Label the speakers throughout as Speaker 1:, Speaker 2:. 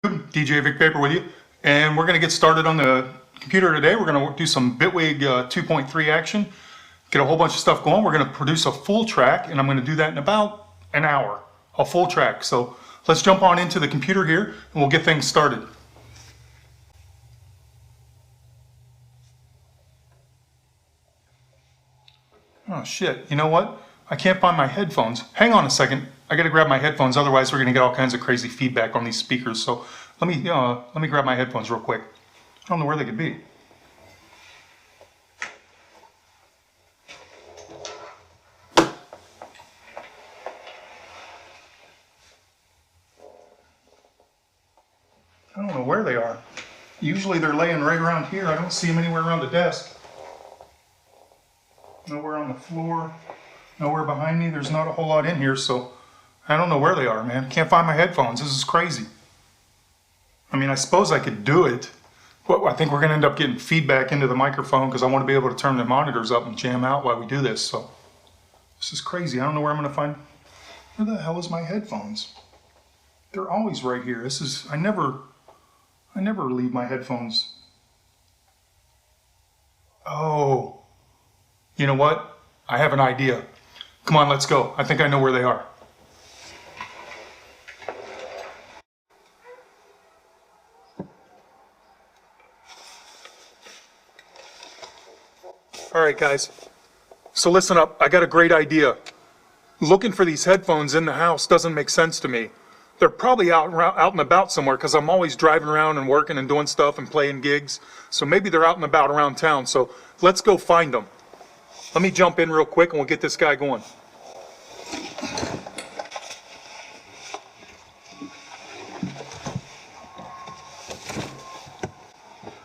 Speaker 1: djvicvapor with you, and we're going to get started on the computer today. We're going to do some Bitwig 2.3 action, get a whole bunch of stuff going. We're going to produce a full track, and I'm going to do that in about an hour, a full track. So let's jump on into the computer here, and we'll get things started. Oh shit, you know what? I can't find my headphones. Hang on a second. I gotta grab my headphones, otherwise we're gonna get all kinds of crazy feedback on these speakers. So let me grab my headphones real quick. I don't know where they could be. I don't know where they are. Usually they're laying right around here. I don't see them anywhere around the desk. Nowhere on the floor, nowhere behind me. There's not a whole lot in here, so I don't know where they are, man. Can't find my headphones. This is crazy. I mean, I suppose I could do it, but I think we're going to end up getting feedback into the microphone because I want to be able to turn the monitors up and jam out while we do this. So this is crazy. I don't know where I'm going to find. Where the hell is my headphones? They're always right here. This is. I never leave my headphones. Oh. You know what? I have an idea. Come on, let's go. I think I know where they are. All right, guys. So listen up. I got a great idea. Looking for these headphones in the house doesn't make sense to me. They're probably out and about somewhere because I'm always driving around and working and doing stuff and playing gigs. So maybe they're out and about around town. So let's go find them. Let me jump in real quick and we'll get this guy going.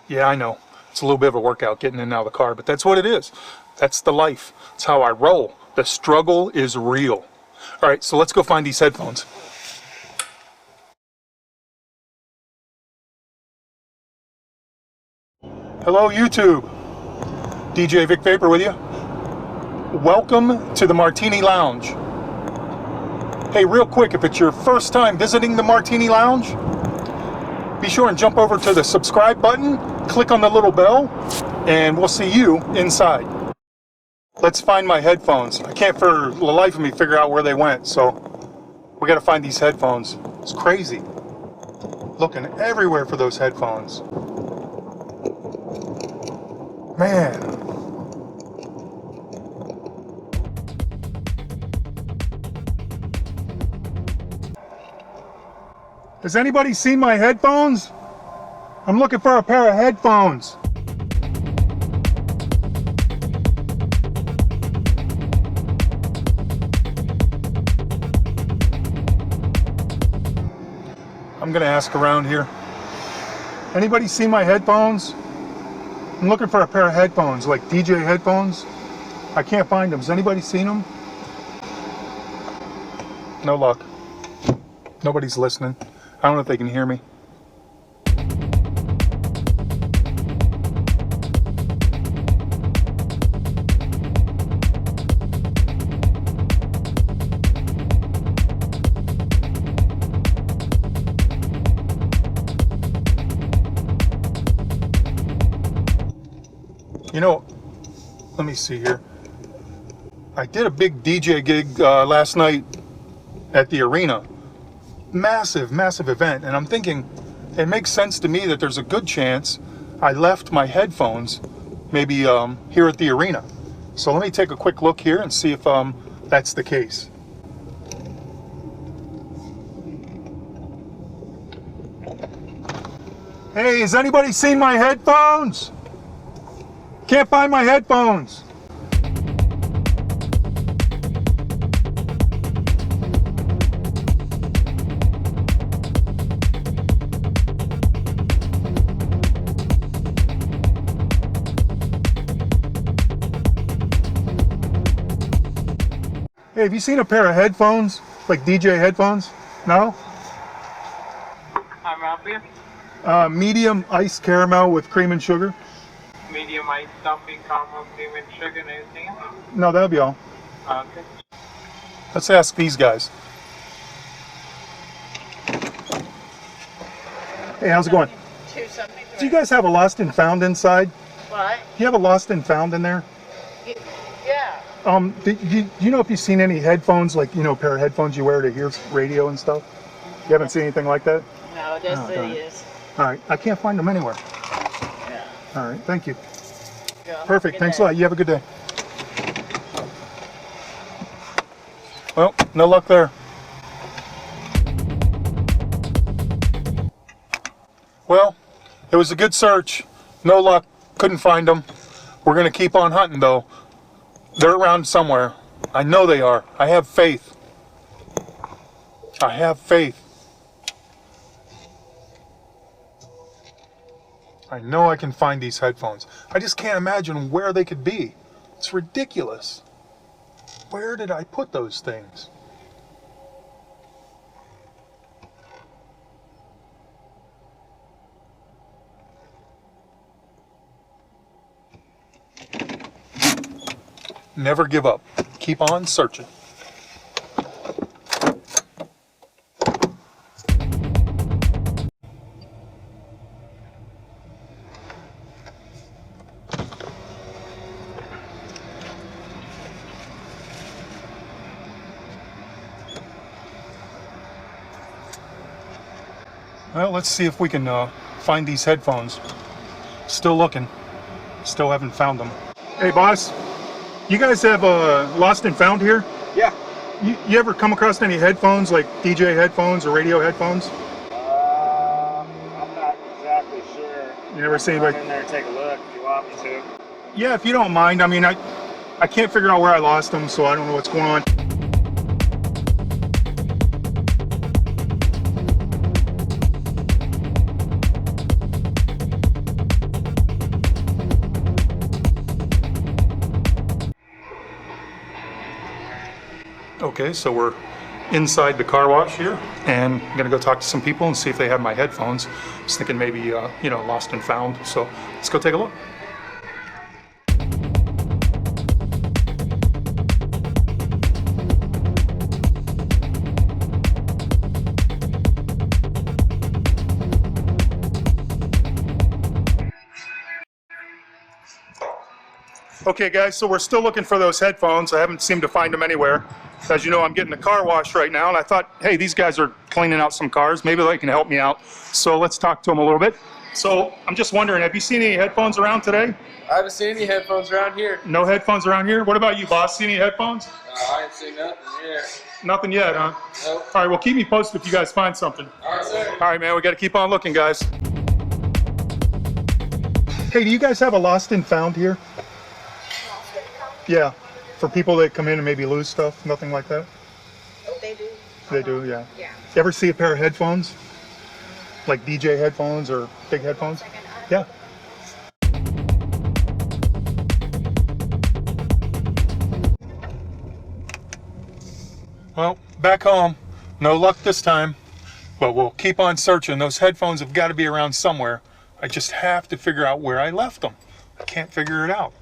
Speaker 1: Yeah, I know. It's a little bit of a workout getting in and out of the car, but that's what it is. That's the life. It's how I roll. The struggle is real. All right, so let's go find these headphones. Hello, YouTube. djvicvapor with you. Welcome to the Martini Lounge. Hey, real quick, if it's your first time visiting the Martini Lounge, be sure and jump over to the subscribe button, click on the little bell, and we'll see you inside. Let's find my headphones. I can't for the life of me figure out where they went, so we gotta find these headphones. It's crazy. Looking everywhere for those headphones. Man. Has anybody seen my headphones? I'm looking for a pair of headphones. I'm gonna ask around here. Anybody seen my headphones? I'm looking for a pair of headphones, like DJ headphones. I can't find them. Has anybody seen them? No luck. Nobody's listening. I don't know if they can hear me. You know, let me see here. I did a big DJ gig last night at the arena. Massive event, and I'm thinking it makes sense to me that there's a good chance I left my headphones maybe here at the arena. So let me take a quick look here and see if that's the case. Hey, has anybody seen my headphones? Can't find my headphones. Hey, have you seen a pair of headphones? Like DJ headphones? No?
Speaker 2: I'm out here.
Speaker 1: Medium iced caramel with cream and sugar.
Speaker 2: Medium iced coffee, caramel, cream and sugar, and anything else?
Speaker 1: No, that'll be all.
Speaker 2: Okay.
Speaker 1: Let's ask these guys. Hey, how's it going?
Speaker 3: 273.
Speaker 1: Do you guys have a lost and found inside?
Speaker 3: What?
Speaker 1: Do you have a lost and found in there?
Speaker 3: Yeah.
Speaker 1: Do you know if you've seen any headphones, like, you know, a pair of headphones you wear to hear radio and stuff? You haven't seen anything like that?
Speaker 3: No, that's
Speaker 1: Oh,
Speaker 3: what
Speaker 1: darn
Speaker 3: it
Speaker 1: it.
Speaker 3: is.
Speaker 1: All right, I can't find them anywhere.
Speaker 3: Yeah.
Speaker 1: All right, thank you.
Speaker 3: Go.
Speaker 1: Perfect,
Speaker 3: Good
Speaker 1: thanks
Speaker 3: day.
Speaker 1: a lot. You have a good day. Well, no luck there. Well, it was a good search. No luck. Couldn't find them. We're going to keep on hunting, though. They're around somewhere. I know they are. I have faith. I have faith. I know I can find these headphones. I just can't imagine where they could be. It's ridiculous. Where did I put those things? Never give up. Keep on searching. Well, let's see if we can find these headphones. Still looking. Still haven't found them. Hey, boss. You guys have lost and found here?
Speaker 4: Yeah.
Speaker 1: You ever come across any headphones, like DJ headphones or radio headphones?
Speaker 4: I'm not exactly sure.
Speaker 1: You never see anybody?
Speaker 4: Come in there and take a look if you want me to.
Speaker 1: Yeah, if you don't mind. I mean, I can't figure out where I lost them, so I don't know what's going on. Okay, so we're inside the car wash here, and I'm gonna go talk to some people and see if they have my headphones. I was thinking maybe, you know, lost and found. So let's go take a look. Okay guys, so we're still looking for those headphones. I haven't seemed to find them anywhere. As you know, I'm getting a car wash right now, and I thought, hey, these guys are cleaning out some cars. Maybe they can help me out. So let's talk to them a little bit. So I'm just wondering, have you seen any headphones around today?
Speaker 5: I haven't seen any headphones around here.
Speaker 1: No headphones around here? What about you, boss? See any headphones?
Speaker 5: I ain't seen nothing yet.
Speaker 1: Nothing yet, huh?
Speaker 5: Nope.
Speaker 1: All right, well, keep me posted if you guys find something.
Speaker 5: All right, sir.
Speaker 1: All right, man, we got to keep on looking, guys. Hey, do you guys have a lost and found here? Yeah, for people that come in and maybe lose stuff, nothing like that?
Speaker 3: They do.
Speaker 1: They do, yeah.
Speaker 3: Yeah.
Speaker 1: You ever see a pair of headphones? Like DJ headphones or big headphones? Yeah. Well, back home. No luck this time. But we'll keep on searching. Those headphones have got to be around somewhere. I just have to figure out where I left them. I can't figure it out.